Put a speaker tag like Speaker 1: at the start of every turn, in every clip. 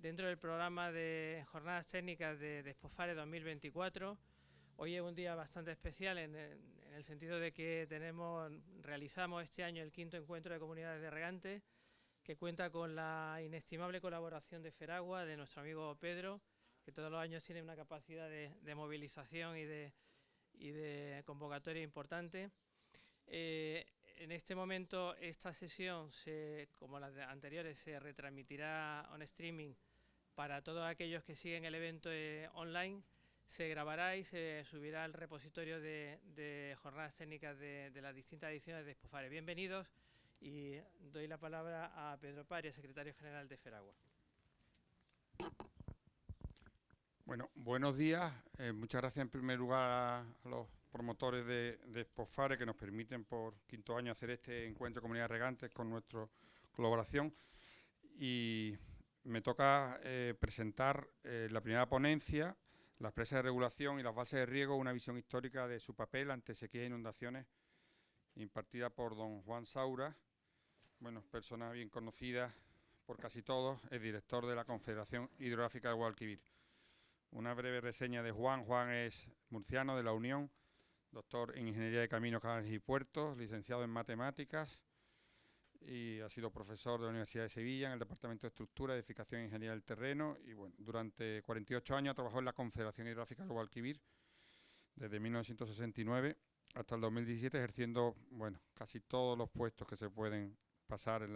Speaker 1: dentro del programa de Jornadas Técnicas de Despofare 2024. Hoy es un día bastante especial en el sentido de que realizamos este año el 5º encuentro de comunidades de regantes, que cuenta con la inestimable colaboración de Feragua, de nuestro amigo Pedro, que todos los años tiene una capacidad de movilización y de convocatoria importante. En este momento esta sesión, como las anteriores, se retransmitirá on streaming para todos aquellos que siguen el evento online. Se grabará y se subirá al repositorio de jornadas técnicas de las distintas ediciones de Despofare. Bienvenidos, y doy la palabra a Pedro Paria, secretario general de Feragua.
Speaker 2: Bueno, buenos días. Muchas gracias en primer lugar a los promotores de Despofare, que nos permiten por 5º año hacer este encuentro de comunidades regantes con nuestra colaboración. Y me toca presentar la primera ponencia, las presas de regulación y las balsas de riego, una visión histórica de su papel ante sequías e inundaciones, impartida por don Juan Saura, bueno, persona bien conocida por casi todos, es director de la Confederación Hidrográfica del Guadalquivir. Una breve reseña de Juan. Juan es murciano de la Unión, doctor en Ingeniería de Caminos, Canales y Puertos, licenciado en Matemáticas, y ha sido profesor de la Universidad de Sevilla en el Departamento de Estructura, Edificación e Ingeniería del Terreno, y bueno, durante 48 años trabajó en la Confederación Hidrográfica del Guadalquivir, desde 1969 hasta el 2017, ejerciendo, bueno, casi todos los puestos que se pueden pasar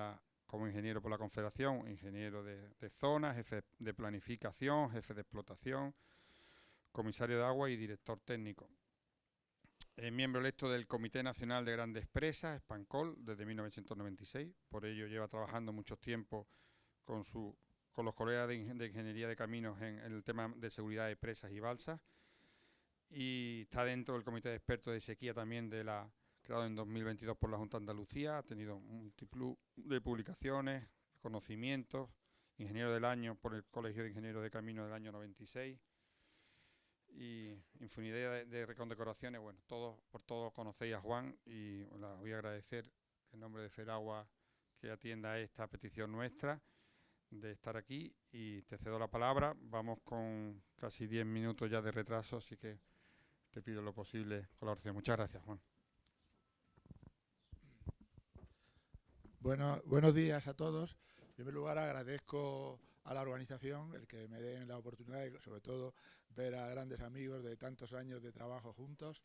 Speaker 2: como ingeniero por la Confederación: ingeniero de zona, jefe de planificación, jefe de explotación, comisario de agua y director técnico. Es miembro electo del Comité Nacional de Grandes Presas, SPANCOL, desde 1996. Por ello lleva trabajando mucho tiempo con los colegas de Ingeniería de Caminos en el tema de seguridad de presas y balsas. Y está dentro del Comité de Expertos de Sequía también, creado en 2022 por la Junta de Andalucía. Ha tenido multitud de publicaciones, conocimientos, ingeniero del año por el Colegio de Ingenieros de Caminos del año 96. Y infinidad de condecoraciones. Bueno, por todo conocéis a Juan, y voy a agradecer en nombre de Feragua que atienda esta petición nuestra de estar aquí, y te cedo la palabra. Vamos con casi 10 minutos ya de retraso, así que te pido lo posible colaboración. Muchas gracias, Juan.
Speaker 3: Bueno, buenos días a todos. En primer lugar, agradezco a la organización el que me den la oportunidad de, sobre todo, ver a grandes amigos de tantos años de trabajo juntos.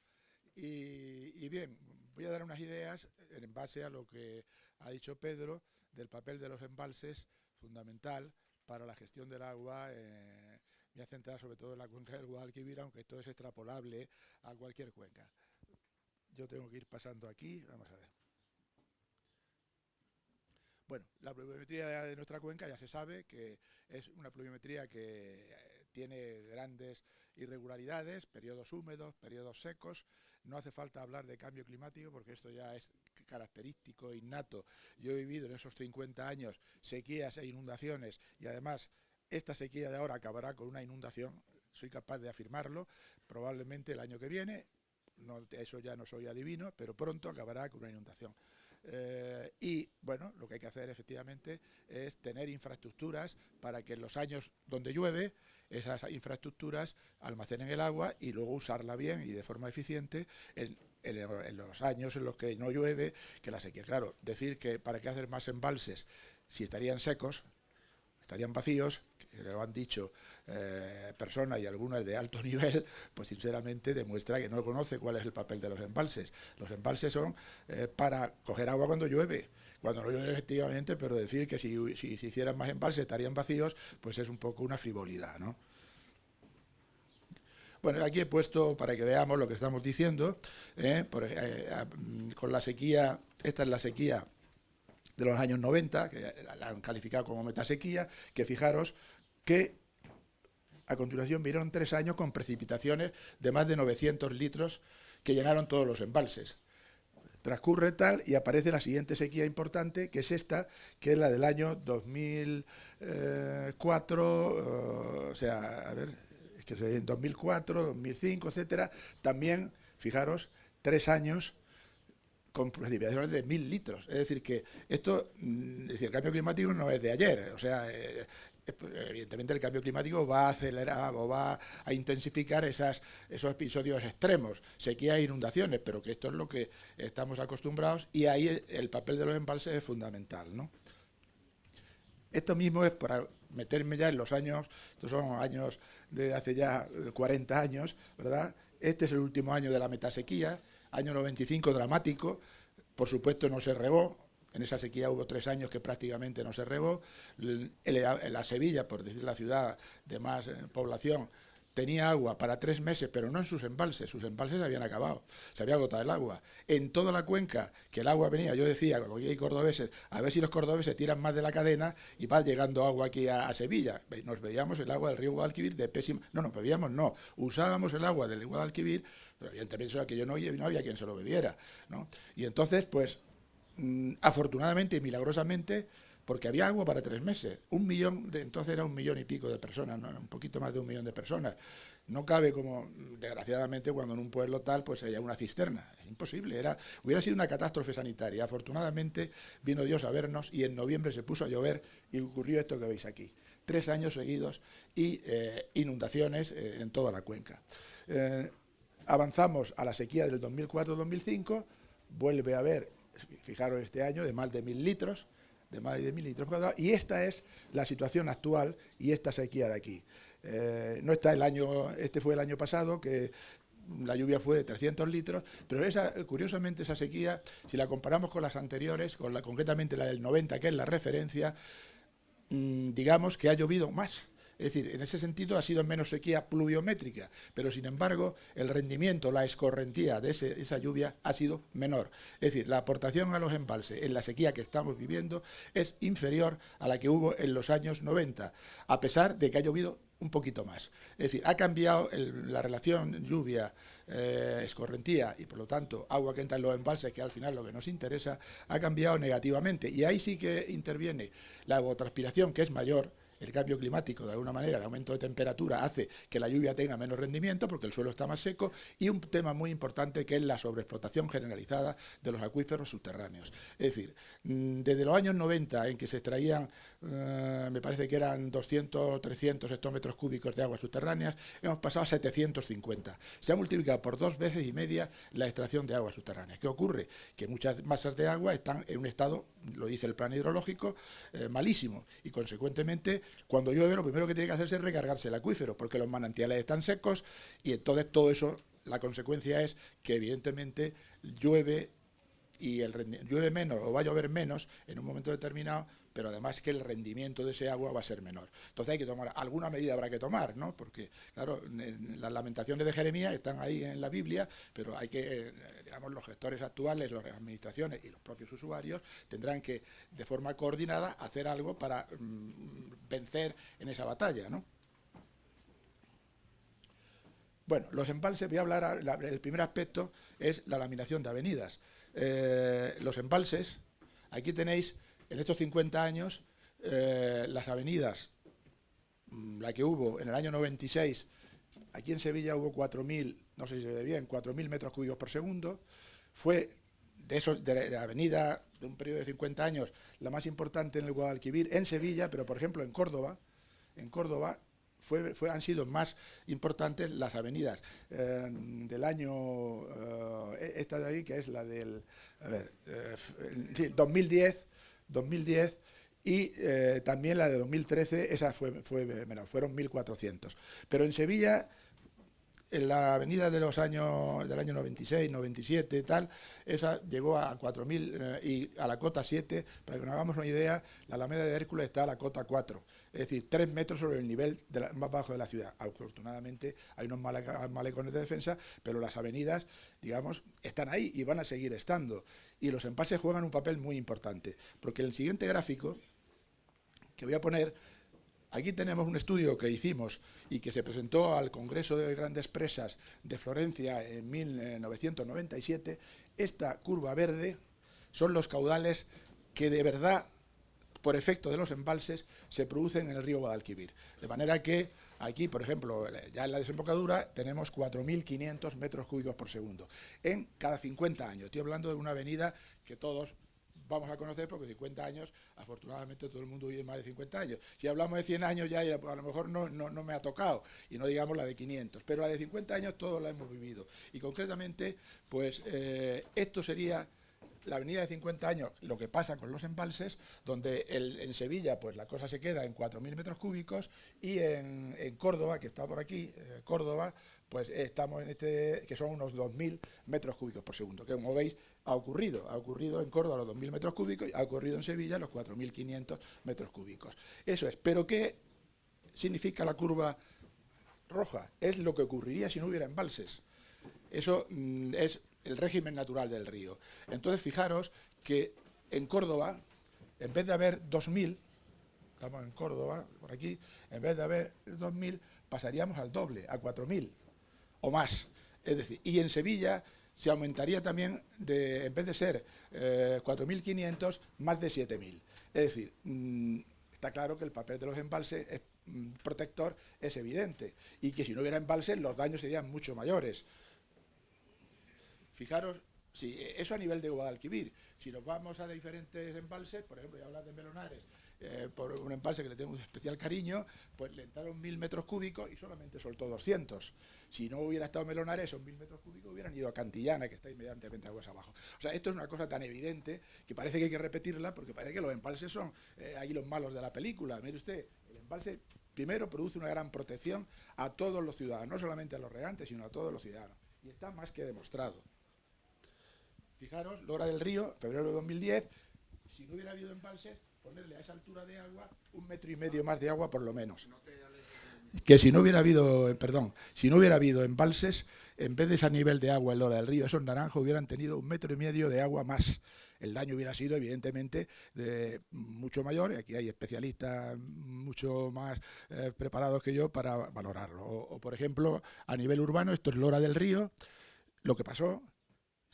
Speaker 3: Y bien, voy a dar unas ideas en base a lo que ha dicho Pedro del papel de los embalses, fundamental para la gestión del agua. Me voy a centrar sobre todo en la cuenca del Guadalquivir, aunque esto es extrapolable a cualquier cuenca. Yo tengo que ir pasando aquí, vamos a ver. Bueno, la pluviometría de nuestra cuenca ya se sabe que es una pluviometría que tiene grandes irregularidades, periodos húmedos, periodos secos. No hace falta hablar de cambio climático porque esto ya es característico, innato. Yo he vivido en esos 50 años sequías e inundaciones, y además esta sequía de ahora acabará con una inundación. Soy capaz de afirmarlo, probablemente el año que viene. No, eso ya no soy adivino, pero pronto acabará con una inundación. Y bueno, lo que hay que hacer efectivamente es tener infraestructuras para que en los años donde llueve esas infraestructuras almacenen el agua y luego usarla bien y de forma eficiente en los años en los que no llueve, que la sequía. Claro, decir que para qué hacer más embalses si estarían secos, estarían vacíos, que lo han dicho personas y algunas de alto nivel, pues sinceramente demuestra que no conoce cuál es el papel de los embalses. Los embalses son para coger agua cuando llueve no llueve efectivamente, pero decir que si se hicieran más embalses estarían vacíos, pues es un poco una frivolidad, ¿no? Bueno, aquí he puesto para que veamos lo que estamos diciendo, con la sequía. Esta es la sequía de los años 90, que la han calificado como metasequía, que fijaros que a continuación vinieron 3 años con precipitaciones de más de 900 litros que llenaron todos los embalses. Transcurre tal y aparece la siguiente sequía importante, que es esta, que es la del año 2004, o sea, a ver, es que en 2004, 2005, etcétera. También, fijaros, 3 años con precipitaciones de 1000 litros. Es decir, que esto, el cambio climático no es de ayer. O sea, evidentemente evidentemente el cambio climático va a acelerar o va a intensificar esos episodios extremos, sequía e inundaciones, pero que esto es lo que estamos acostumbrados y ahí el papel de los embalses es fundamental, ¿no? Esto mismo es para meterme ya en los años, estos son años de hace ya 40 años, ¿verdad? Este es el último año de la metasequía, año 95 dramático, por supuesto no se regó. En esa sequía hubo 3 años que prácticamente no se regó. La Sevilla, por decir la ciudad de más población, tenía agua para 3 meses, pero no en sus embalses se habían acabado, se había agotado el agua. En toda la cuenca, que el agua venía, yo decía, cuando hay cordobeses, a ver si los cordobeses tiran más de la cadena y va llegando agua aquí a Sevilla. Nos bebíamos el agua del río Guadalquivir de pésima... No, nos bebíamos, no, usábamos el agua del Guadalquivir, pero evidentemente eso era que yo no había quien se lo bebiera, ¿no? Y entonces, pues, afortunadamente y milagrosamente, porque había agua para 3 meses. Entonces era 1 millón y pico de personas, ¿no? Un poquito más de 1 millón de personas. No cabe como, desgraciadamente, cuando en un pueblo tal, pues haya una cisterna. Es imposible, hubiera sido una catástrofe sanitaria. Afortunadamente vino Dios a vernos y en noviembre se puso a llover y ocurrió esto que veis aquí. 3 años seguidos y inundaciones en toda la cuenca. Avanzamos a la sequía del 2004-2005, vuelve a haber, fijaros este año, de más de 1.000 litros, cuadrados, y esta es la situación actual y esta sequía de aquí. No está este fue el año pasado, que la lluvia fue de 300 litros, pero curiosamente esa sequía, si la comparamos con las anteriores, concretamente la del 90, que es la referencia, digamos que ha llovido más. Es decir, en ese sentido ha sido menos sequía pluviométrica, pero sin embargo el rendimiento, la escorrentía de esa lluvia ha sido menor. Es decir, la aportación a los embalses en la sequía que estamos viviendo es inferior a la que hubo en los años 90, a pesar de que ha llovido un poquito más. Es decir, ha cambiado la relación lluvia, escorrentía y por lo tanto agua que entra en los embalses, que al final lo que nos interesa, ha cambiado negativamente. Y ahí sí que interviene la evapotranspiración, que es mayor. El cambio climático, de alguna manera, el aumento de temperatura hace que la lluvia tenga menos rendimiento porque el suelo está más seco, y un tema muy importante que es la sobreexplotación generalizada de los acuíferos subterráneos. Es decir, desde los años 90, en que se extraían, me parece que eran 200 o 300 hectómetros cúbicos de aguas subterráneas, hemos pasado a 750. Se ha multiplicado por 2,5 veces la extracción de aguas subterráneas. ¿Qué ocurre? Que muchas masas de agua están en un estado, lo dice el plan hidrológico, malísimo, y consecuentemente cuando llueve lo primero que tiene que hacerse es recargarse el acuífero, porque los manantiales están secos y entonces todo eso, la consecuencia es que evidentemente llueve y llueve menos o va a llover menos en un momento determinado, pero además que el rendimiento de ese agua va a ser menor. Entonces hay que tomar, alguna medida habrá que tomar, ¿no? Porque, claro, las lamentaciones de Jeremías están ahí en la Biblia, pero hay que, digamos, los gestores actuales, las administraciones y los propios usuarios tendrán que, de forma coordinada, hacer algo para vencer en esa batalla, ¿no? Bueno, los embalses, voy a hablar, el primer aspecto es la laminación de avenidas. Los embalses, aquí tenéis, en estos 50 años, las avenidas, la que hubo en el año 96, aquí en Sevilla hubo 4.000, no sé si se ve bien, 4.000 metros cúbicos por segundo. Fue de la avenida de un periodo de 50 años la más importante en el Guadalquivir, en Sevilla, pero por ejemplo en Córdoba han sido más importantes las avenidas del año, esta de ahí, que es la del 2010, y también la de 2013, esa fue menos, fueron 1.400. Pero en Sevilla, en la avenida del año 96, 97 y tal, esa llegó a 4.000 y a la cota 7, para que nos hagamos una idea, la Alameda de Hércules está a la cota 4, es decir, 3 metros sobre el nivel más bajo de la ciudad. Afortunadamente hay unos malecones de defensa, pero las avenidas, digamos, están ahí y van a seguir estando. Y los embalses juegan un papel muy importante, porque en el siguiente gráfico que voy a poner, aquí tenemos un estudio que hicimos y que se presentó al Congreso de Grandes Presas de Florencia en 1997. Esta curva verde son los caudales que de verdad, por efecto de los embalses, se producen en el río Guadalquivir. De manera que aquí, por ejemplo, ya en la desembocadura tenemos 4.500 metros cúbicos por segundo en cada 50 años. Estoy hablando de una avenida que todos vamos a conocer, porque 50 años, afortunadamente todo el mundo vive más de 50 años. Si hablamos de 100 años ya a lo mejor no me ha tocado, y no digamos la de 500, pero la de 50 años todos la hemos vivido. Y concretamente, pues esto sería la avenida de 50 años, lo que pasa con los embalses, donde en Sevilla pues la cosa se queda en 4.000 metros cúbicos, y en Córdoba, que está por aquí, Córdoba, pues estamos en que son unos 2.000 metros cúbicos por segundo, que como veis ha ocurrido en Córdoba los 2.000 metros cúbicos, ha ocurrido en Sevilla los 4.500 metros cúbicos. Eso es, pero ¿qué significa la curva roja? Es lo que ocurriría si no hubiera embalses. Eso es el régimen natural del río. Entonces, fijaros que en Córdoba, en vez de haber 2.000, estamos en Córdoba, por aquí, en vez de haber 2.000, pasaríamos al doble, a 4.000 o más. Es decir, y en Sevilla se aumentaría también, en vez de ser 4.500, más de 7.000. Es decir, está claro que el papel de los embalses protector es evidente, y que si no hubiera embalses los daños serían mucho mayores. Fijaros, si eso a nivel de Guadalquivir. Si nos vamos a diferentes embalses, por ejemplo, ya hablar de Melonares, por un embalse que le tengo un especial cariño, pues le entraron 1.000 metros cúbicos y solamente soltó 200. Si no hubiera estado Melonares, esos 1.000 metros cúbicos hubieran ido a Cantillana, que está inmediatamente aguas abajo. O sea, esto es una cosa tan evidente que parece que hay que repetirla, porque parece que los embalses son ahí los malos de la película. Mire usted, el embalse primero produce una gran protección a todos los ciudadanos, no solamente a los regantes, sino a todos los ciudadanos. Y está más que demostrado. Fijaros, Lora del Río, febrero de 2010, si no hubiera habido embalses, ponerle a esa altura de agua 1,5 metros más de agua por lo menos. Que si no hubiera habido, si no hubiera habido embalses, en vez de ese nivel de agua en Lora del Río, esos naranjos hubieran tenido 1,5 metros de agua más. El daño hubiera sido, evidentemente, mucho mayor, y aquí hay especialistas mucho más preparados que yo para valorarlo. O, por ejemplo, a nivel urbano, esto es Lora del Río, lo que pasó.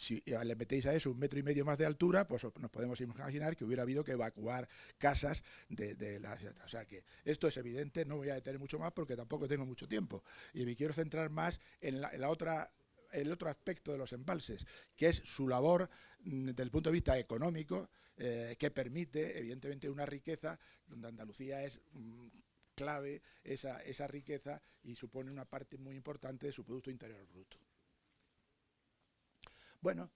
Speaker 3: Si le metéis a eso 1,5 metros más de altura, pues nos podemos imaginar que hubiera habido que evacuar casas de la ciudad. O sea que esto es evidente, no voy a detener mucho más porque tampoco tengo mucho tiempo. Y me quiero centrar más en el otro aspecto de los embalses, que es su labor desde el punto de vista económico, que permite, evidentemente, una riqueza donde Andalucía es clave, esa riqueza, y supone una parte muy importante de su Producto Interior Bruto. Bueno,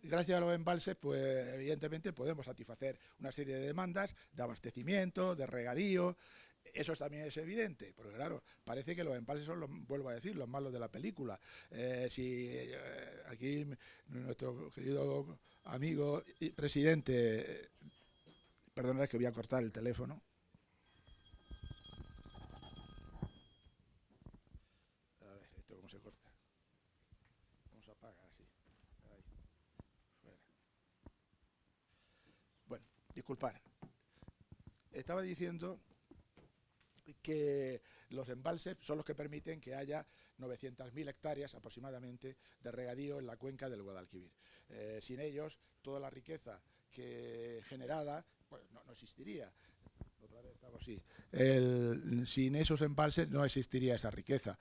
Speaker 3: gracias a los embalses, pues evidentemente podemos satisfacer una serie de demandas de abastecimiento, de regadío. Eso también es evidente, porque claro, parece que los embalses son, vuelvo a decir, los malos de la película. Aquí nuestro querido amigo y presidente, perdonad que voy a cortar el teléfono. A ver, ¿esto cómo se corta? Apaga así. Ahí. Fuera. Bueno, disculpad. Estaba diciendo que los embalses son los que permiten que haya 900.000 hectáreas aproximadamente de regadío en la cuenca del Guadalquivir. Sin ellos, toda la riqueza generada pues, no existiría. Otra vez estamos así. Sin esos embalses no existiría esa riqueza.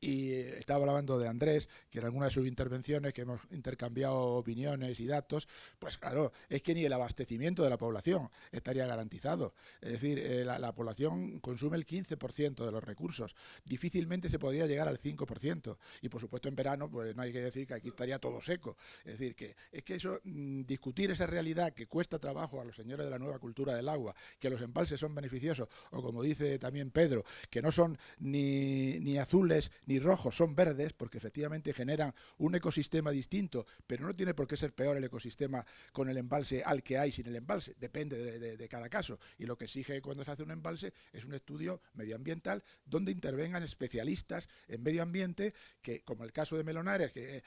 Speaker 3: Y estaba hablando de Andrés, que en alguna de sus intervenciones, que hemos intercambiado opiniones y datos, pues claro, es que ni el abastecimiento de la población estaría garantizado. Es decir, la población consume el 15% de los recursos. Difícilmente se podría llegar al 5%. Y por supuesto en verano, pues no hay que decir que aquí estaría todo seco. Es decir, que eso, discutir esa realidad que cuesta trabajo a los señores de la nueva cultura del agua, que los embalses son beneficiosos, o como dice también Pedro, que no son ni azules ni rojos, son verdes, porque efectivamente generan un ecosistema distinto, pero no tiene por qué ser peor el ecosistema con el embalse al que hay sin el embalse, depende de cada caso, y lo que exige cuando se hace un embalse es un estudio medioambiental donde intervengan especialistas en medio ambiente, que como el caso de Melonares, que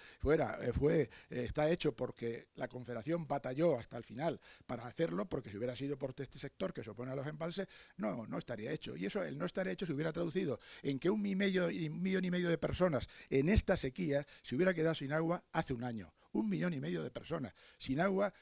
Speaker 3: está hecho porque la Confederación batalló hasta el final para hacerlo, porque si hubiera sido por este sector que se opone a los embalses, no estaría hecho. Y eso, el no estar hecho, se hubiera traducido en que 1,5 millones de personas en esta sequía se hubiera quedado sin agua hace un año. 1,5 millones de personas sin agua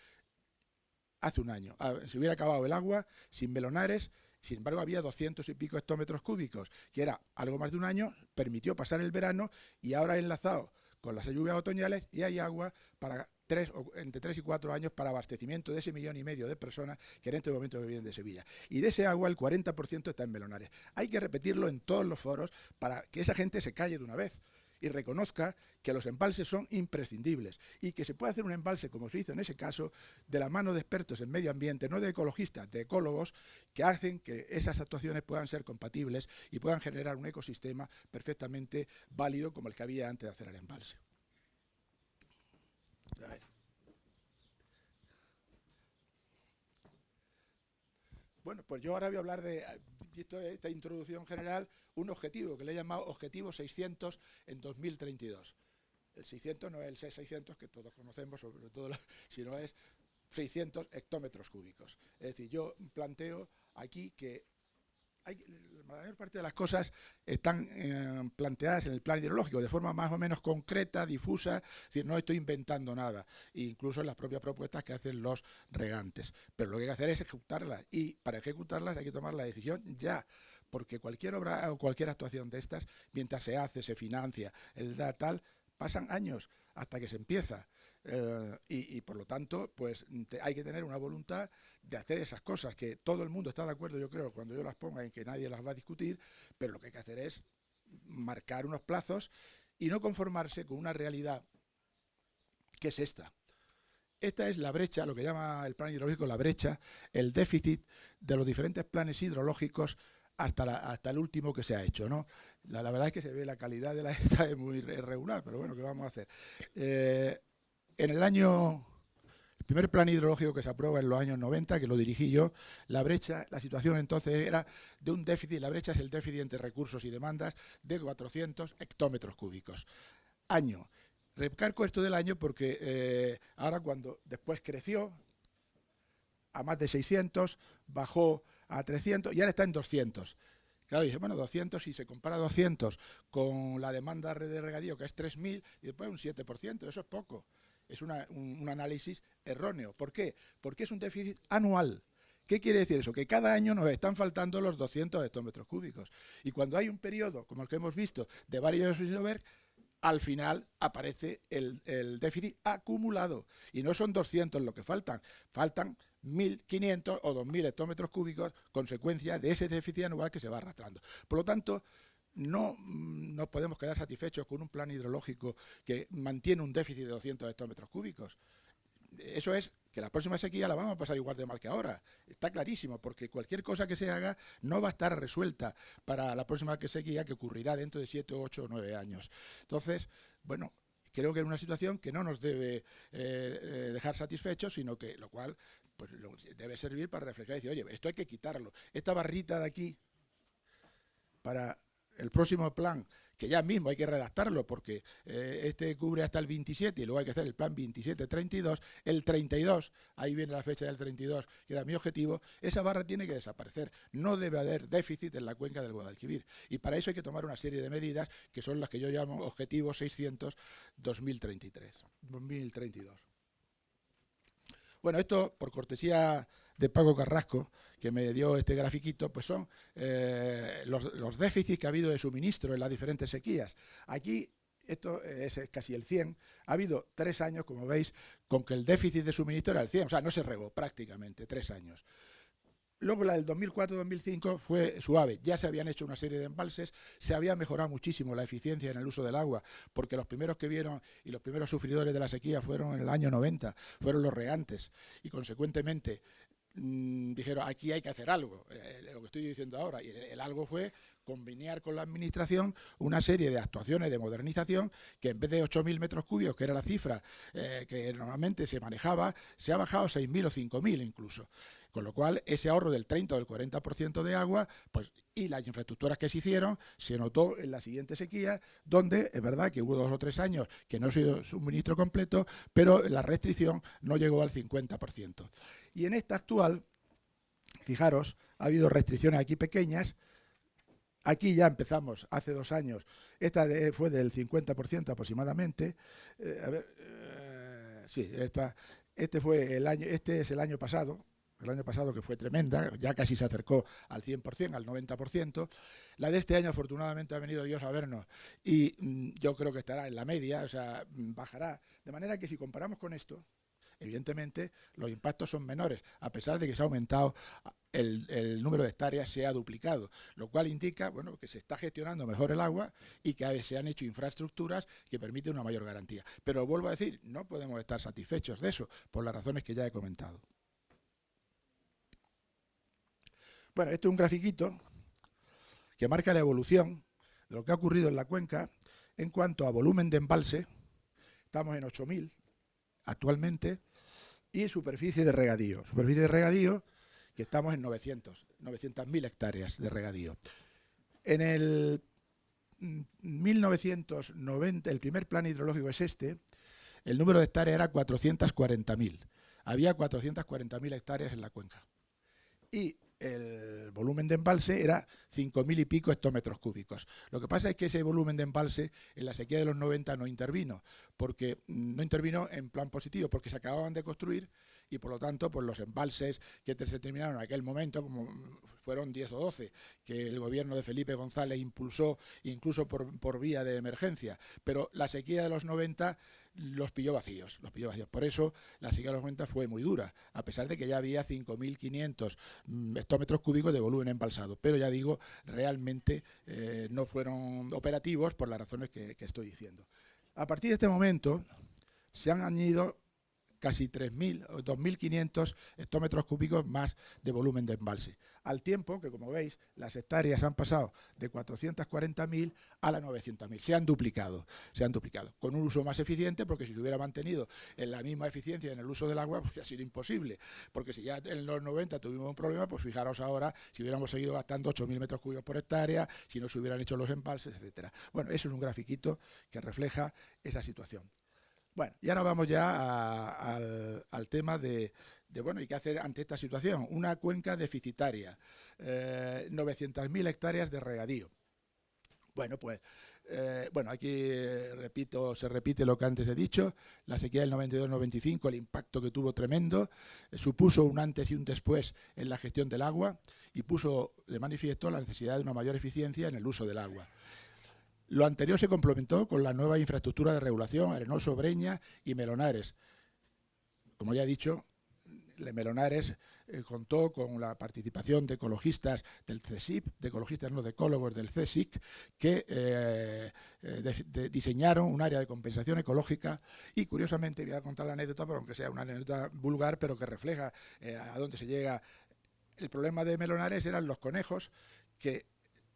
Speaker 3: hace un año. Se hubiera acabado el agua sin Melonares. Sin embargo, había 200 y pico hectómetros cúbicos, que era algo más de un año, permitió pasar el verano y ahora enlazado con las lluvias otoñales y hay agua para entre 3 y 4 años para abastecimiento de ese 1,5 millones de personas que en este momento viven de Sevilla. Y de ese agua el 40% está en Melonares. Hay que repetirlo en todos los foros para que esa gente se calle de una vez y reconozca que los embalses son imprescindibles y que se puede hacer un embalse, como se hizo en ese caso, de la mano de expertos en medio ambiente, no de ecologistas, de ecólogos, que hacen que esas actuaciones puedan ser compatibles y puedan generar un ecosistema perfectamente válido como el que había antes de hacer el embalse. A ver. Bueno, pues yo ahora voy a hablar de esta introducción general, un objetivo que le he llamado Objetivo 600 en 2032. El 600 no es el 600 que todos conocemos, sobre todo, sino es 600 hectómetros cúbicos. Es decir, yo planteo aquí que la mayor parte de las cosas están planteadas en el plan hidrológico de forma más o menos concreta, difusa, es decir, no estoy inventando nada, incluso en las propias propuestas que hacen los regantes. Pero lo que hay que hacer es ejecutarlas y para ejecutarlas hay que tomar la decisión ya, porque cualquier obra o cualquier actuación de estas, mientras se hace, se financia, tal, pasan años hasta que se empieza. Y por lo tanto, pues hay que tener una voluntad de hacer esas cosas, que todo el mundo está de acuerdo, yo creo, cuando yo las ponga, en que nadie las va a discutir, pero lo que hay que hacer es marcar unos plazos y no conformarse con una realidad que es esta. Esta es la brecha, lo que llama el plan hidrológico la brecha, el déficit de los diferentes planes hidrológicos hasta el último que se ha hecho, ¿no? La verdad es que se ve la calidad de la esta es muy irregular, pero bueno, ¿qué vamos a hacer? En el primer plan hidrológico que se aprueba en los años 90, que lo dirigí yo, la situación entonces era de un déficit, la brecha es el déficit entre recursos y demandas de 400 hectómetros cúbicos. Año. Recargo esto del año porque ahora después creció a más de 600, bajó a 300 y ahora está en 200. Claro, dice, bueno, 200, si se compara 200 con la demanda de regadío, que es 3.000, y después un 7%, eso es poco. Es un análisis erróneo. ¿Por qué? Porque es un déficit anual. ¿Qué quiere decir eso? Que cada año nos están faltando los 200 hectómetros cúbicos. Y cuando hay un periodo, como el que hemos visto, de varios llover, al final aparece el déficit acumulado. Y no son 200 lo que faltan 1.500 o 2.000 hectómetros cúbicos, consecuencia de ese déficit anual que se va arrastrando. Por lo tanto, no nos podemos quedar satisfechos con un plan hidrológico que mantiene un déficit de 200 hectómetros cúbicos. Eso es que la próxima sequía la vamos a pasar igual de mal que ahora. Está clarísimo, porque cualquier cosa que se haga no va a estar resuelta para la próxima sequía que ocurrirá dentro de 7, 8 o 9 años. Entonces, bueno, creo que es una situación que no nos debe dejar satisfechos, sino que lo cual pues, debe servir para reflexionar y decir, oye, esto hay que quitarlo. Esta barrita de aquí, para el próximo plan, que ya mismo hay que redactarlo porque este cubre hasta el 27 y luego hay que hacer el plan 27-32, el 32, ahí viene la fecha del 32, que era mi objetivo, esa barra tiene que desaparecer. No debe haber déficit en la cuenca del Guadalquivir y para eso hay que tomar una serie de medidas que son las que yo llamo Objetivo 600 2032. Bueno, esto por cortesía de Paco Carrasco, que me dio este grafiquito, pues son los déficits que ha habido de suministro en las diferentes sequías. Aquí, esto es casi el 100, ha habido 3 años, como veis, con que el déficit de suministro era el 100, o sea, no se regó prácticamente, 3 años. Luego la del 2004-2005 fue suave, ya se habían hecho una serie de embalses, se había mejorado muchísimo la eficiencia en el uso del agua, porque los primeros que vieron y los primeros sufridores de la sequía fueron en el año 90, fueron los regantes, y consecuentemente dijeron, aquí hay que hacer algo, lo que estoy diciendo ahora, y el algo fue conveniar con la administración una serie de actuaciones de modernización que en vez de 8.000 metros cubios, que era la cifra que normalmente se manejaba, se ha bajado a 6.000 o 5.000 incluso. Con lo cual, ese ahorro del 30 o del 40% de agua, pues, y las infraestructuras que se hicieron, se notó en la siguiente sequía, donde es verdad que hubo 2 o 3 años que no ha sido suministro completo, pero la restricción no llegó al 50%. Y en esta actual, fijaros, ha habido restricciones aquí pequeñas. Aquí ya empezamos hace 2 años, esta fue del 50% aproximadamente. Sí, este es el año pasado. el año pasado, que fue tremenda, ya casi se acercó al 100%, al 90%. La de este año, afortunadamente, ha venido Dios a vernos y yo creo que estará en la media, o sea, bajará. De manera que si comparamos con esto, evidentemente los impactos son menores, a pesar de que se ha aumentado el número de hectáreas, se ha duplicado, lo cual indica, bueno, que se está gestionando mejor el agua y que se han hecho infraestructuras que permiten una mayor garantía. Pero vuelvo a decir, no podemos estar satisfechos de eso, por las razones que ya he comentado. Bueno, esto es un grafiquito que marca la evolución de lo que ha ocurrido en la cuenca en cuanto a volumen de embalse. Estamos en 8.000 actualmente, y superficie de regadío. Superficie de regadío, que estamos en 900.000 hectáreas de regadío. En el 1990, el primer plan hidrológico es este, el número de hectáreas era 440.000. Había 440.000 hectáreas en la cuenca. Y el volumen de embalse era 5.000 y pico hectómetros cúbicos. Lo que pasa es que ese volumen de embalse en la sequía de los 90 no intervino, porque no intervino en plan positivo, porque se acababan de construir y por lo tanto pues los embalses que se terminaron en aquel momento, como fueron 10 o 12, que el gobierno de Felipe González impulsó incluso por vía de emergencia, pero la sequía de los 90 los pilló vacíos. Por eso la sequía de los 90 fue muy dura, a pesar de que ya había 5.500 hectómetros cúbicos de volumen embalsado, pero ya digo, realmente no fueron operativos por las razones que estoy diciendo. A partir de este momento se han añadido casi 3.000 o 2.500 hectómetros cúbicos más de volumen de embalse. Al tiempo que, como veis, las hectáreas han pasado de 440.000 a las 900.000. Se han duplicado, con un uso más eficiente, porque si se hubiera mantenido en la misma eficiencia en el uso del agua, pues ha sido imposible. Porque si ya en los 90 tuvimos un problema, pues fijaros ahora si hubiéramos seguido gastando 8.000 metros cúbicos por hectárea, si no se hubieran hecho los embalses, etcétera. Bueno, eso es un grafiquito que refleja esa situación. Bueno, y ahora vamos ya al tema de bueno, ¿y qué hacer ante esta situación? Una cuenca deficitaria, 900.000 hectáreas de regadío. Bueno, pues, aquí se repite lo que antes he dicho, la sequía del 92-95, el impacto que tuvo tremendo, supuso un antes y un después en la gestión del agua y puso de manifiesto la necesidad de una mayor eficiencia en el uso del agua. Lo anterior se complementó con la nueva infraestructura de regulación, Arenoso, Breña y Melonares. Como ya he dicho, Melonares contó con la participación de ecologistas del CSIC, de ecologistas no, de ecólogos del CSIC, que diseñaron un área de compensación ecológica y, curiosamente, voy a contar la anécdota, pero aunque sea una anécdota vulgar, pero que refleja a dónde se llega. El problema de Melonares eran los conejos que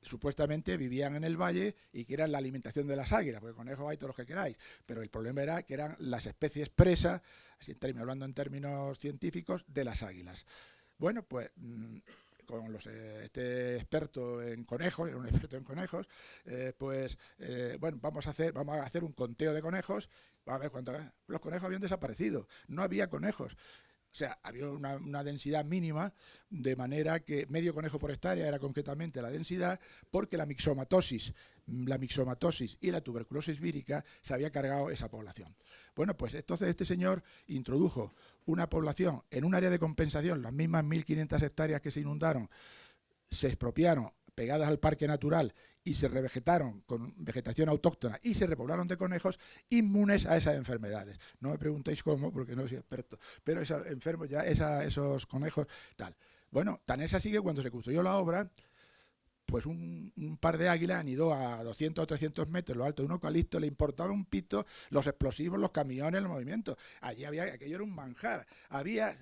Speaker 3: supuestamente vivían en el valle y que eran la alimentación de las águilas, porque conejos hay todos los que queráis, pero el problema era que eran las especies presa, hablando en términos científicos, de las águilas. Bueno, pues con este experto en conejos, era un experto en conejos, vamos a hacer un conteo de conejos, a ver cuántos. Los conejos habían desaparecido, no había conejos. O sea, había una densidad mínima, de manera que medio conejo por hectárea era concretamente la densidad, porque la mixomatosis y la tuberculosis vírica se había cargado esa población. Bueno, pues entonces este señor introdujo una población en un área de compensación, las mismas 1.500 hectáreas que se inundaron, se expropiaron, pegadas al parque natural, y se revegetaron con vegetación autóctona y se repoblaron de conejos inmunes a esas enfermedades. No me preguntéis cómo, porque no soy experto, pero esos conejos, tal. Bueno, tan es así que cuando se construyó la obra, pues un par de águilas anidó a 200 o 300 metros, lo alto de un eucalipto, le importaba un pito los explosivos, los camiones, los movimientos. Aquello era un manjar. Había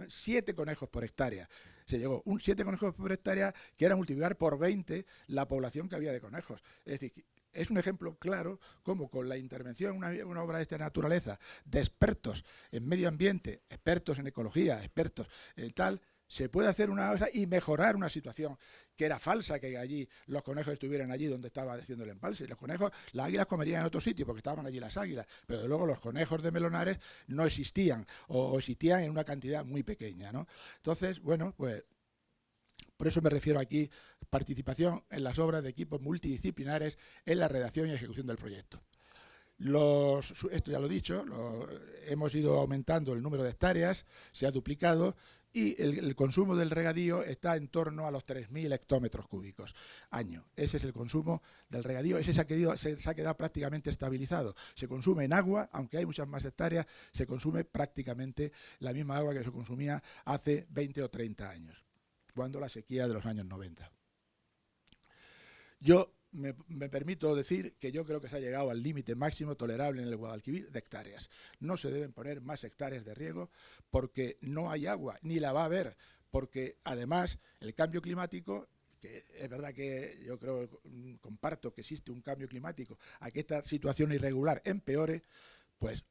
Speaker 3: 7 conejos por hectárea. Se llegó 7 conejos por hectárea, que era multiplicar por 20 la población que había de conejos. Es decir, es un ejemplo claro cómo con la intervención en una obra de esta naturaleza, de expertos en medio ambiente, expertos en ecología, expertos en tal, se puede hacer una cosa y mejorar una situación que era falsa, que allí los conejos estuvieran allí donde estaba haciendo el embalse. Los conejos, las águilas comerían en otro sitio porque estaban allí las águilas, pero luego los conejos de Melonares no existían o existían en una cantidad muy pequeña, ¿no? Entonces, bueno, pues por eso me refiero aquí, participación en las obras de equipos multidisciplinares en la redacción y ejecución del proyecto. Esto ya lo he dicho, hemos ido aumentando el número de hectáreas, se ha duplicado, y el consumo del regadío está en torno a los 3.000 hectómetros cúbicos año. Ese es el consumo del regadío, ese se ha quedado prácticamente estabilizado. Se consume en agua, aunque hay muchas más hectáreas, se consume prácticamente la misma agua que se consumía hace 20 o 30 años, cuando la sequía de los años 90. Yo me permito decir que yo creo que se ha llegado al límite máximo tolerable en el Guadalquivir de hectáreas. No se deben poner más hectáreas de riego porque no hay agua, ni la va a haber, porque además el cambio climático, que es verdad que yo creo, comparto que existe un cambio climático, a que esta situación irregular empeore, pues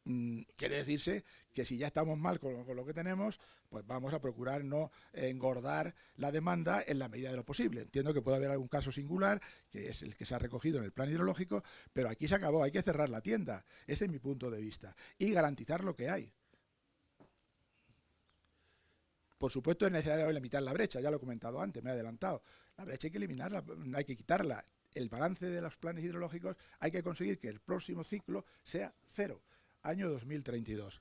Speaker 3: quiere decirse que si ya estamos mal con lo que tenemos, pues vamos a procurar no engordar la demanda en la medida de lo posible. Entiendo que puede haber algún caso singular, que es el que se ha recogido en el plan hidrológico, pero aquí se acabó, hay que cerrar la tienda. Ese es mi punto de vista. Y garantizar lo que hay. Por supuesto es necesario limitar la brecha, ya lo he comentado antes, me he adelantado. La brecha hay que eliminarla, hay que quitarla. El balance de los planes hidrológicos hay que conseguir que el próximo ciclo sea 0. Año 2032.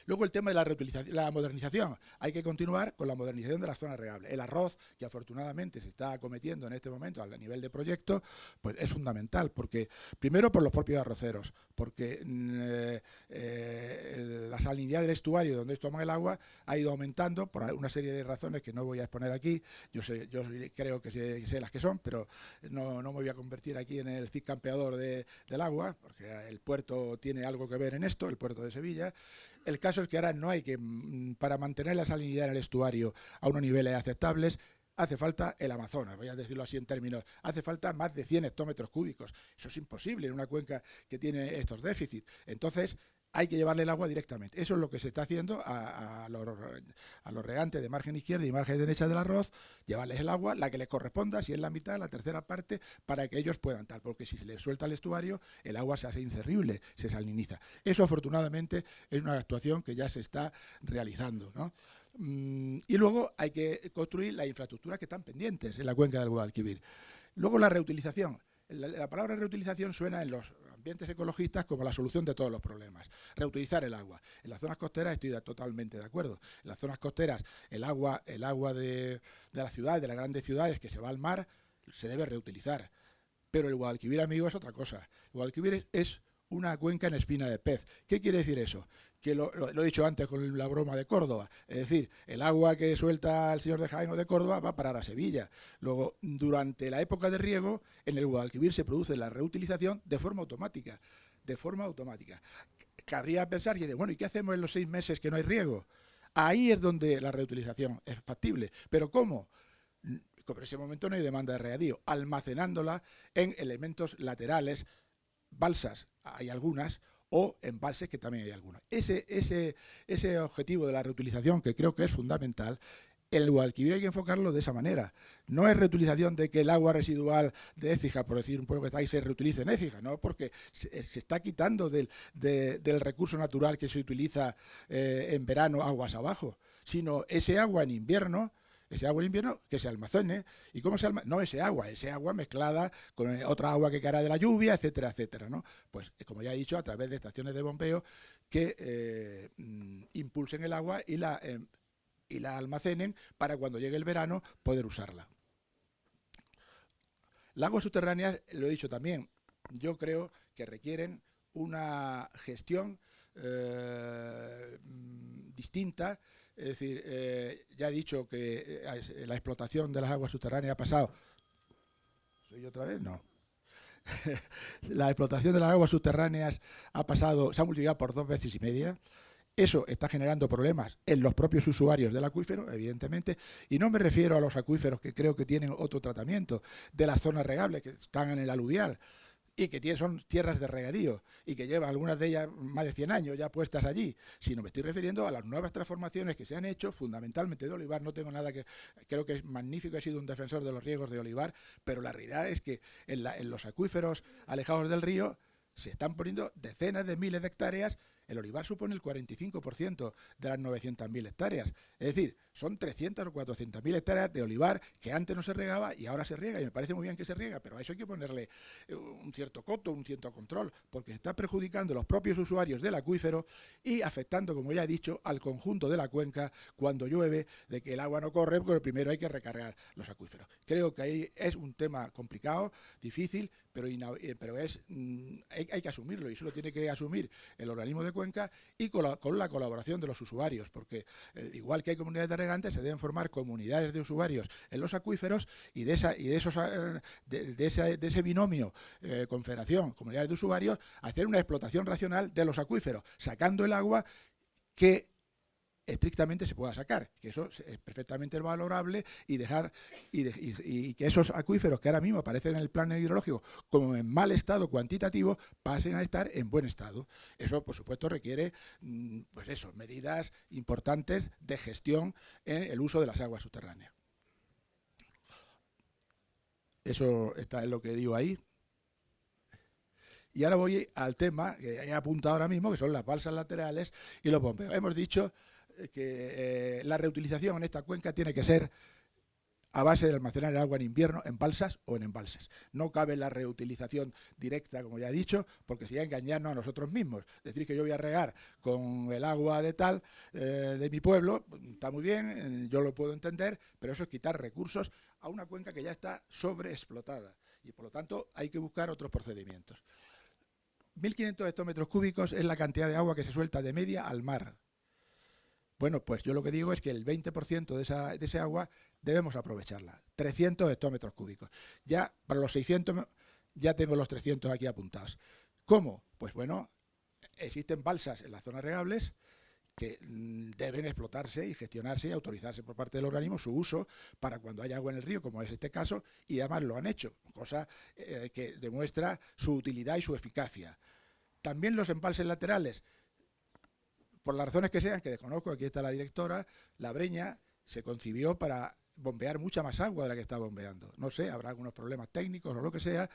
Speaker 3: Luego el tema de la reutilización, la modernización. Hay que continuar con la modernización de las zonas regables. El arroz, que afortunadamente se está acometiendo en este momento a nivel de proyecto, pues es fundamental, porque primero por los propios arroceros, porque la salinidad del estuario donde toman el agua ha ido aumentando por una serie de razones que no voy a exponer aquí. Yo creo que sé las que son, pero no me voy a convertir aquí en el Cid campeador del agua, porque el puerto tiene algo que ver en esto, el puerto de Sevilla. El caso es que ahora no hay que, para mantener la salinidad en el estuario a unos niveles aceptables, hace falta el Amazonas, voy a decirlo así en términos, hace falta más de 100 hectómetros cúbicos. Eso es imposible en una cuenca que tiene estos déficits. Entonces, hay que llevarle el agua directamente. Eso es lo que se está haciendo a los regantes de margen izquierda y margen derecha del arroz, llevarles el agua, la que les corresponda, si es la mitad, la tercera parte, para que ellos puedan tal, porque si se les suelta el estuario, el agua se hace inserrible, se saliniza. Eso afortunadamente es una actuación que ya se está realizando, ¿no? Y luego hay que construir las infraestructuras que están pendientes en la cuenca del Guadalquivir. Luego la reutilización. La palabra reutilización suena en los ambientes ecologistas como la solución de todos los problemas. Reutilizar el agua. En las zonas costeras estoy totalmente de acuerdo. En las zonas costeras el agua de la ciudad, de las grandes ciudades que se va al mar, se debe reutilizar. Pero el Guadalquivir, amigo, es otra cosa. El Guadalquivir es una cuenca en espina de pez. ¿Qué quiere decir eso? Que lo he dicho antes con la broma de Córdoba, es decir, el agua que suelta el señor de Jaén o de Córdoba va a parar a Sevilla. Luego, durante la época de riego, en el Guadalquivir se produce la reutilización de forma automática. Cabría pensar, bueno, ¿y qué hacemos en los 6 meses que no hay riego? Ahí es donde la reutilización es factible. ¿Pero cómo? Como en ese momento no hay demanda de regadío, almacenándola en elementos laterales, balsas, hay algunas, o embalses, que también hay algunas. Ese objetivo de la reutilización, que creo que es fundamental, el Guadalquivir hay que enfocarlo de esa manera. No es reutilización de que el agua residual de Écija, por decir un pueblo que está ahí, se reutilice en Écija, no, porque se está quitando del recurso natural que se utiliza en verano aguas abajo, sino ese agua en invierno que se almacene. ¿Y cómo se almacena? No ese agua mezclada con otra agua que caerá de la lluvia, etcétera, etcétera, ¿no? Pues, como ya he dicho, a través de estaciones de bombeo que impulsen el agua y la almacenen para cuando llegue el verano poder usarla. Las aguas subterráneas, lo he dicho también, yo creo que requieren una gestión distinta. Es decir, ya he dicho que la explotación de las aguas subterráneas ha pasado... ¿Soy yo otra vez? No. La explotación de las aguas subterráneas se ha multiplicado por 2,5 veces. Eso está generando problemas en los propios usuarios del acuífero, evidentemente, y no me refiero a los acuíferos que creo que tienen otro tratamiento, de las zonas regables que están en el aluvial, y que son tierras de regadío y que llevan algunas de ellas más de 100 años ya puestas allí, sino me estoy refiriendo a las nuevas transformaciones que se han hecho fundamentalmente de olivar. No tengo nada que... Creo que es magnífico, he sido un defensor de los riegos de olivar, pero la realidad es que en los acuíferos alejados del río se están poniendo decenas de miles de hectáreas. El olivar supone el 45% de las 900.000 hectáreas. Es decir, Son 300 o 400.000 hectáreas de olivar que antes no se regaba y ahora se riega, y me parece muy bien que se riega, pero a eso hay que ponerle un cierto coto, un cierto control, porque se está perjudicando a los propios usuarios del acuífero y afectando, como ya he dicho, al conjunto de la cuenca cuando llueve, de que el agua no corre, porque primero hay que recargar los acuíferos. Creo que ahí es un tema complicado, difícil, pero hay que asumirlo, y eso lo tiene que asumir el organismo de cuenca y con la colaboración de los usuarios, porque igual que hay comunidades de regantes, se deben formar comunidades de usuarios en los acuíferos, y de ese binomio confederación, comunidades de usuarios, hacer una explotación racional de los acuíferos, sacando el agua que estrictamente se pueda sacar, que eso es perfectamente valorable, y que esos acuíferos que ahora mismo aparecen en el plan hidrológico como en mal estado cuantitativo pasen a estar en buen estado. Eso, por supuesto, requiere medidas importantes de gestión en el uso de las aguas subterráneas. Eso está en lo que digo ahí. Y ahora voy al tema que he apuntado ahora mismo, que son las balsas laterales y los bombeos. Hemos dicho que la reutilización en esta cuenca tiene que ser a base de almacenar el agua en invierno en balsas o en embalses. No cabe la reutilización directa, como ya he dicho, porque sería engañarnos a nosotros mismos. Decir que yo voy a regar con el agua de mi pueblo, está muy bien, yo lo puedo entender, pero eso es quitar recursos a una cuenca que ya está sobreexplotada, y por lo tanto hay que buscar otros procedimientos. 1.500 hectómetros cúbicos es la cantidad de agua que se suelta de media al mar. Bueno, pues yo lo que digo es que el 20% de ese agua debemos aprovecharla. 300 hectómetros cúbicos. Ya para los 600, ya tengo los 300 aquí apuntados. ¿Cómo? Pues bueno, existen balsas en las zonas regables que deben explotarse y gestionarse y autorizarse por parte del organismo su uso para cuando haya agua en el río, como es este caso, y además lo han hecho, cosa que demuestra su utilidad y su eficacia. También los embalses laterales, por las razones que sean, que desconozco, aquí está la directora, la Breña se concibió para bombear mucha más agua de la que está bombeando. No sé, habrá algunos problemas técnicos o lo que sea.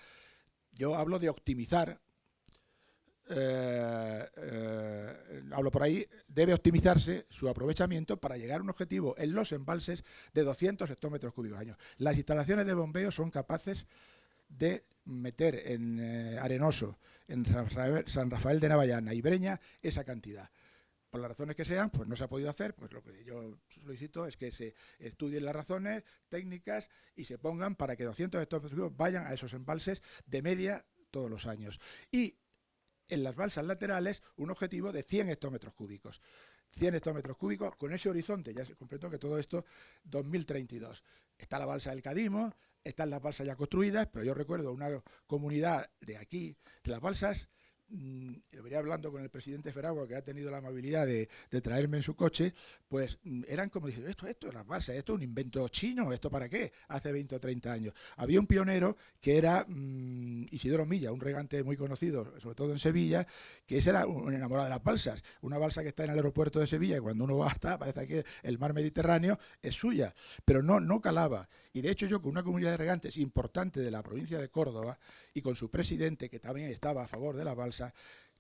Speaker 3: Yo hablo de optimizar, hablo por ahí, debe optimizarse su aprovechamiento para llegar a un objetivo en los embalses de 200 hectómetros cúbicos al año. Las instalaciones de bombeo son capaces de meter en Arenoso, en San Rafael de Navallana y Breña esa cantidad. Por las razones que sean, pues no se ha podido hacer. Pues lo que yo solicito es que se estudien las razones técnicas y se pongan para que 200 hectómetros cúbicos vayan a esos embalses de media todos los años. Y en las balsas laterales un objetivo de 100 hectómetros cúbicos. 100 hectómetros cúbicos con ese horizonte, ya se completó que todo esto 2032. Está la balsa del Cadimo, están las balsas ya construidas, pero yo recuerdo una comunidad de aquí, de las balsas, lo venía hablando con el presidente Feragua, que ha tenido la amabilidad de traerme en su coche, pues eran como diciendo, esto es las balsas, esto es un invento chino, ¿esto para qué? Hace 20 o 30 años. Había un pionero que era Isidoro Milla, un regante muy conocido, sobre todo en Sevilla, que ese era un enamorado de las balsas. Una balsa que está en el aeropuerto de Sevilla, y cuando uno va hasta, parece que el mar Mediterráneo es suya, pero no calaba. Y de hecho yo, con una comunidad de regantes importante de la provincia de Córdoba, y con su presidente, que también estaba a favor de la balsa,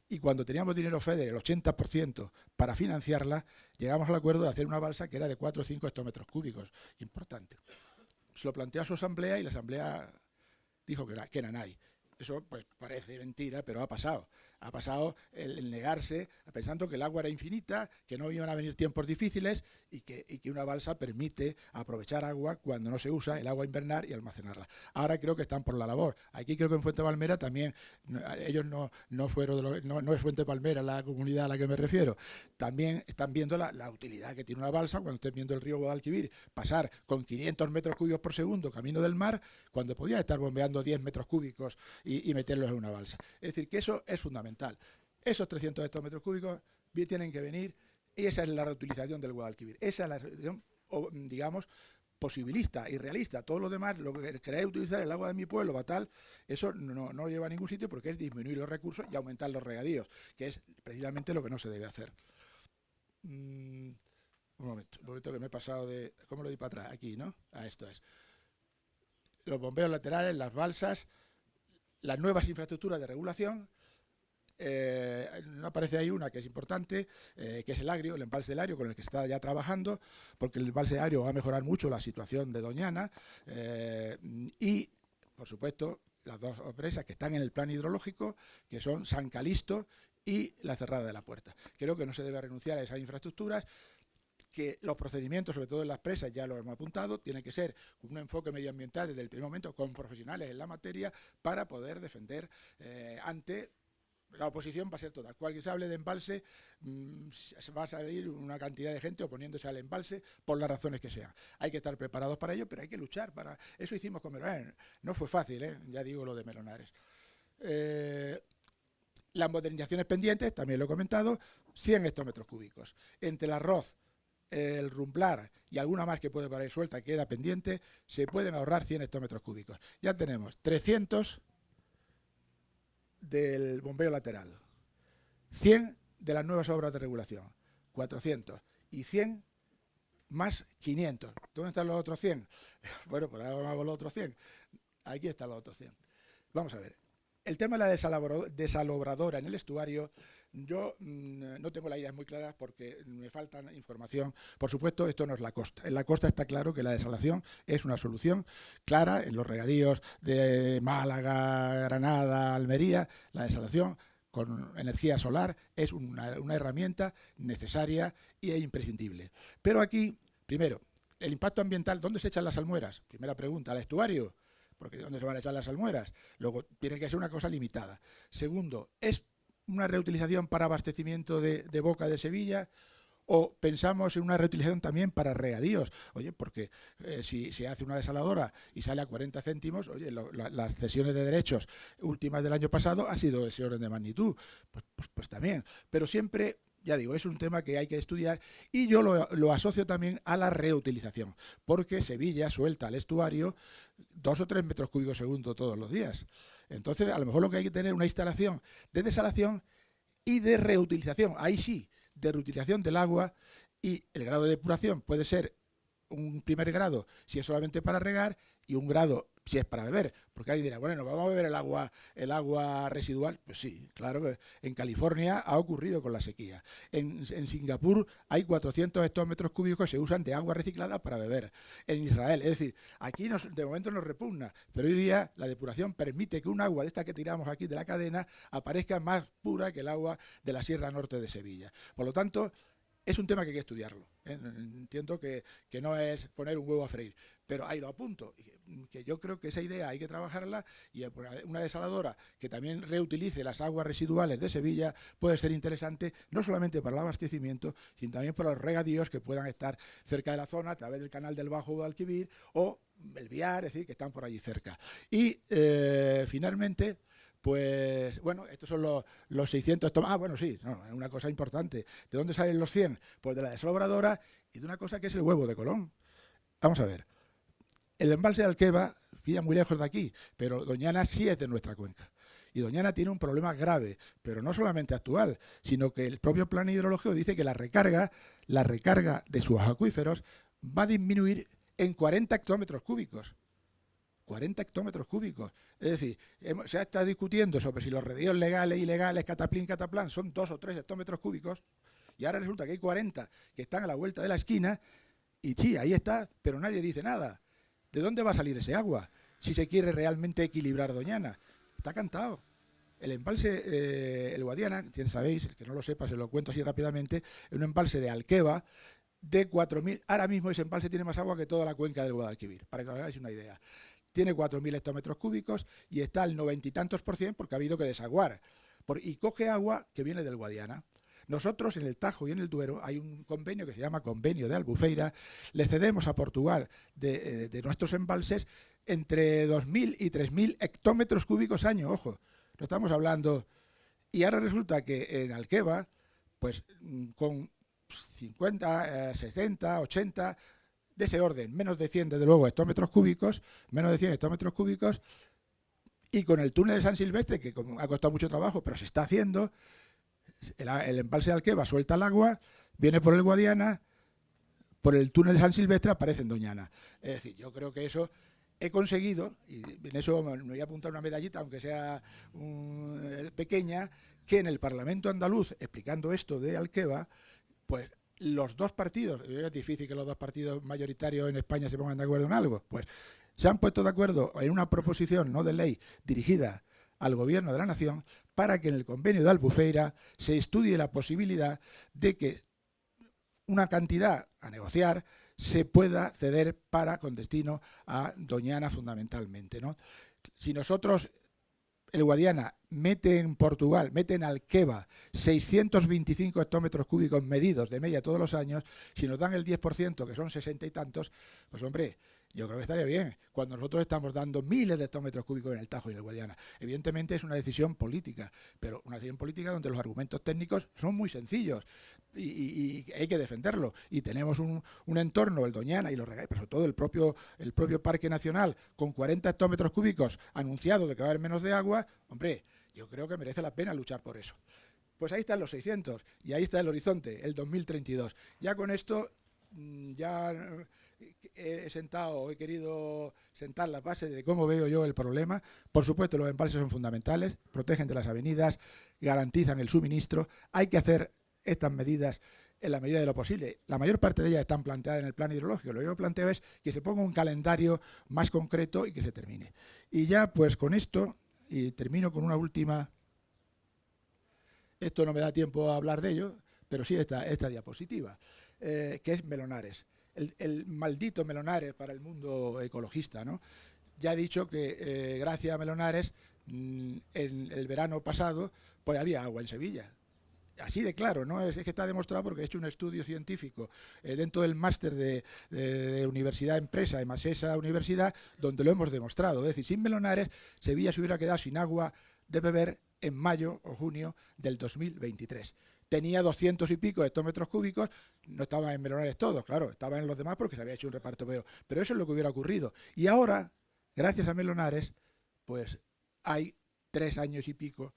Speaker 3: y cuando teníamos dinero FEDER, el 80% para financiarla, llegamos al acuerdo de hacer una balsa que era de 4 o 5 hectómetros cúbicos. Importante. Se lo planteó a su asamblea y la asamblea dijo que era NAI. Eso pues parece mentira, pero ha pasado. Ha pasado el negarse, pensando que el agua era infinita, que no iban a venir tiempos difíciles y que una balsa permite aprovechar agua cuando no se usa, el agua invernar, y almacenarla. Ahora creo que están por la labor. Aquí creo que en Fuente Palmera también, ellos no fueron, no es Fuente Palmera la comunidad a la que me refiero. También están viendo la utilidad que tiene una balsa cuando estén viendo el río Guadalquivir pasar con 500 metros cúbicos por segundo camino del mar, cuando podía estar bombeando 10 metros cúbicos y meterlos en una balsa. Es decir, que eso es fundamental. Esos 300 hectómetros cúbicos tienen que venir, y esa es la reutilización del Guadalquivir. Esa es la reutilización, digamos, posibilista y realista. Todo lo demás, lo que queréis utilizar el agua de mi pueblo para tal, eso no lleva a ningún sitio, porque es disminuir los recursos y aumentar los regadíos, que es precisamente lo que no se debe hacer. Un momento que me he pasado de... ¿Cómo lo di para atrás? Aquí, ¿no? Esto es. Los bombeos laterales, las balsas, las nuevas infraestructuras de regulación, no aparece ahí una que es importante, que es el Agrio, el embalse del Agrio, con el que está ya trabajando, porque el embalse del Agrio va a mejorar mucho la situación de Doñana, y, por supuesto, las dos presas que están en el plan hidrológico, que son San Calisto y la Cerrada de la Puerta. Creo que no se debe renunciar a esas infraestructuras, que los procedimientos, sobre todo en las presas, ya lo hemos apuntado, tiene que ser un enfoque medioambiental desde el primer momento, con profesionales en la materia, para poder defender ante la oposición. Va a ser toda. Cualquier se hable de embalse, va a salir una cantidad de gente oponiéndose al embalse por las razones que sean. Hay que estar preparados para ello, pero hay que luchar para... Eso hicimos con Melonares. No fue fácil, ya digo lo de Melonares. Las modernizaciones pendientes, también lo he comentado, 100 hectómetros cúbicos. Entre el arroz, el rumblar y alguna más que puede por ahí suelta, queda pendiente, se pueden ahorrar 100 hectómetros cúbicos. Ya tenemos 300 del bombeo lateral, 100 de las nuevas obras de regulación, 400, y 100 más 500. ¿Dónde están los otros 100? Bueno, pues ahora hago los otros 100. Aquí están los otros 100. Vamos a ver. El tema de la desalobradora en el estuario, yo no tengo las ideas muy claras porque me falta información. Por supuesto, esto no es la costa. En la costa está claro que la desalación es una solución clara. En los regadíos de Málaga, Granada, Almería, la desalación con energía solar es una herramienta necesaria e imprescindible. Pero aquí, primero, el impacto ambiental, ¿dónde se echan las salmueras? Primera pregunta, ¿al estuario? Porque ¿de dónde se van a echar las salmueras? Luego, tiene que ser una cosa limitada. Segundo, ¿es una reutilización para abastecimiento de Boca de Sevilla? ¿O pensamos en una reutilización también para regadíos? Oye, porque si se hace una desaladora y sale a 40 céntimos, oye, las cesiones de derechos últimas del año pasado ha sido ese orden de magnitud. Pues también. Pero siempre... Ya digo, es un tema que hay que estudiar y yo lo asocio también a la reutilización, porque Sevilla suelta al estuario 2 o 3 metros cúbicos segundo todos los días. Entonces, a lo mejor lo que hay que tener es una instalación de desalación y de reutilización. Ahí sí, de reutilización del agua, y el grado de depuración puede ser un primer grado si es solamente para regar y un grado si es para beber, porque alguien dirá, bueno, ¿vamos a beber el agua residual? Pues sí, claro que en California ha ocurrido con la sequía. En Singapur hay 400 hectómetros cúbicos que se usan de agua reciclada para beber. En Israel, es decir, aquí de momento nos repugna, pero hoy día la depuración permite que un agua de esta que tiramos aquí de la cadena aparezca más pura que el agua de la Sierra Norte de Sevilla. Por lo tanto, es un tema que hay que estudiarlo. Entiendo que no es poner un huevo a freír, pero ahí lo apunto, que yo creo que esa idea hay que trabajarla, y una desaladora que también reutilice las aguas residuales de Sevilla puede ser interesante, no solamente para el abastecimiento, sino también para los regadíos que puedan estar cerca de la zona a través del canal del Bajo Guadalquivir o el Viar, es decir, que están por allí cerca. Y finalmente... Pues bueno, estos son los 600 tomas. Ah, bueno, sí, una cosa importante. ¿De dónde salen los 100? Pues de la desalobradora y de una cosa que es el huevo de Colón. Vamos a ver. El embalse de Alqueva pilla muy lejos de aquí, pero Doñana sí es de nuestra cuenca. Y Doñana tiene un problema grave, pero no solamente actual, sino que el propio plan hidrológico dice que la recarga de sus acuíferos va a disminuir en 40 hectómetros cúbicos. 40 hectómetros cúbicos. Es decir, se ha estado discutiendo sobre si los regadíos legales, ilegales, cataplán, son 2 o 3 hectómetros cúbicos, y ahora resulta que hay 40 que están a la vuelta de la esquina, y sí, ahí está, pero nadie dice nada. ¿De dónde va a salir ese agua? Si se quiere realmente equilibrar Doñana. Está cantado. El embalse, el Guadiana, sabéis, el que no lo sepa, se lo cuento así rápidamente, es un embalse de Alqueva de 4.000. Ahora mismo ese embalse tiene más agua que toda la cuenca del Guadalquivir, para que os hagáis una idea. Tiene 4.000 hectómetros cúbicos y está al 90 y tantos % porque ha habido que desaguar. Y coge agua que viene del Guadiana. Nosotros en el Tajo y en el Duero hay un convenio que se llama Convenio de Albufeira. Le cedemos a Portugal de nuestros embalses entre 2.000 y 3.000 hectómetros cúbicos año, ojo. No estamos hablando... Y ahora resulta que en Alqueva, pues con 50, 60, 80... de ese orden, menos de 100 desde luego hectómetros cúbicos, y con el túnel de San Silvestre, que ha costado mucho trabajo, pero se está haciendo, el embalse de Alqueva suelta el agua, viene por el Guadiana, por el túnel de San Silvestre aparece en Doñana. Es decir, yo creo que eso he conseguido, y en eso me voy a apuntar una medallita, aunque sea pequeña, que en el Parlamento andaluz, explicando esto de Alqueva, pues los dos partidos, es difícil que los dos partidos mayoritarios en España se pongan de acuerdo en algo, pues se han puesto de acuerdo en una proposición no de ley dirigida al Gobierno de la Nación para que en el convenio de Albufeira se estudie la posibilidad de que una cantidad a negociar se pueda ceder con destino a Doñana fundamentalmente, ¿no? Si nosotros, el Guadiana, mete en Portugal, mete en Alqueva 625 hectómetros cúbicos medidos de media todos los años, si nos dan el 10%, que son 60 y tantos, pues hombre, yo creo que estaría bien, cuando nosotros estamos dando miles de hectómetros cúbicos en el Tajo y en el Guadiana. Evidentemente es una decisión política, pero una decisión política donde los argumentos técnicos son muy sencillos y hay que defenderlo. Y tenemos un entorno, el Doñana y los regadíos, pero sobre todo el propio Parque Nacional, con 40 hectómetros cúbicos anunciado de que va a haber menos de agua, hombre, yo creo que merece la pena luchar por eso. Pues ahí están los 600 y ahí está el horizonte, el 2032. Ya con esto, ya he querido sentar la base de cómo veo yo el problema. Por supuesto, los embalses son fundamentales, protegen de las avenidas, garantizan el suministro. Hay que hacer estas medidas en la medida de lo posible. La mayor parte de ellas están planteadas en el plan hidrológico. Lo que yo planteo es que se ponga un calendario más concreto y que se termine. Y ya, pues con esto, y termino con una última. Esto no me da tiempo a hablar de ello, pero sí esta diapositiva, que es Melonares. El maldito Melonares para el mundo ecologista, ¿no? Ya he dicho que gracias a Melonares, en el verano pasado, pues había agua en Sevilla. Así de claro, ¿no? Es que está demostrado porque he hecho un estudio científico dentro del máster de Universidad Empresa, de Masesa Universidad, donde lo hemos demostrado. Es decir, sin Melonares, Sevilla se hubiera quedado sin agua de beber en mayo o junio del 2023. Tenía 200 y pico hectómetros cúbicos, no estaban en Melonares todos, claro, estaban en los demás porque se había hecho un reparto veo, pero eso es lo que hubiera ocurrido. Y ahora, gracias a Melonares, pues hay 3 años y pico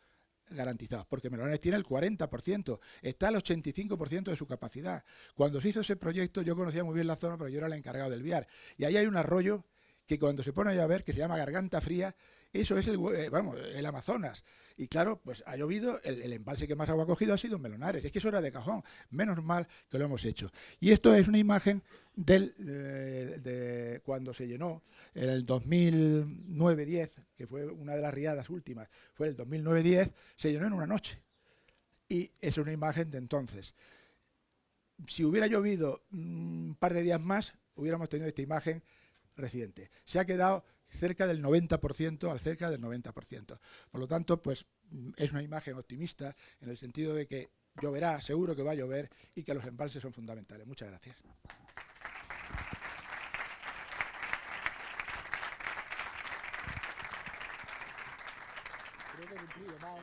Speaker 3: garantizados, porque Melonares tiene el 40%, está al 85% de su capacidad. Cuando se hizo ese proyecto, yo conocía muy bien la zona, pero yo era el encargado del Viar, y ahí hay un arroyo que cuando se pone a llover, que se llama Garganta Fría, eso es el Amazonas. Y claro, pues ha llovido, el embalse que más agua ha cogido ha sido Melonares. Es que eso era de cajón. Menos mal que lo hemos hecho. Y esto es una imagen de cuando se llenó en el 2009-10, que fue una de las riadas últimas, fue el 2009-10, se llenó en una noche. Y es una imagen de entonces. Si hubiera llovido un par de días más, hubiéramos tenido esta imagen reciente. Se ha quedado cerca del 90%, al cerca del 90%. Por lo tanto, pues es una imagen optimista en el sentido de que lloverá, seguro que va a llover y que los embalses son fundamentales. Muchas gracias. Creo que he cumplido más.